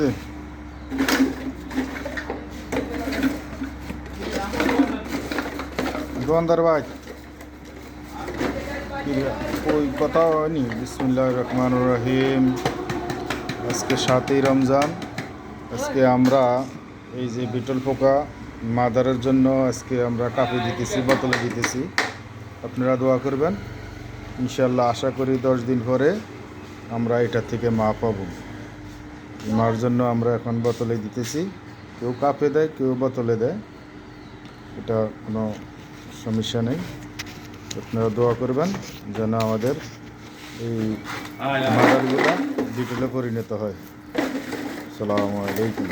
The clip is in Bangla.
দে দোকানদার ভাই ওই কথা হয়নি। বিসমিল্লাহির রহমানির রহিম। আজকে 7ই রমজান। আজকে আমরা এই যে বিটল পোকা মাদারের জন্য আজকে আমরা কাপে দিতেছি, বোতলে দিতেছি। আপনারা দোয়া করবেন, ইনশাল্লাহ। আশা করি 10 দিন পরে আমরা এটা থেকে মা পাবো। মার জন্য আমরা এখন বোতলে দিতেছি। কেউ কাপে দেয়, কেউ বোতলে দেয়, এটা কোনো সমস্যা নেই। আপনারা দোয়া করবেন যেন আমাদের এই মাদারগুলা বিটলে পরিণত হয়। আসসালামু আলাইকুম।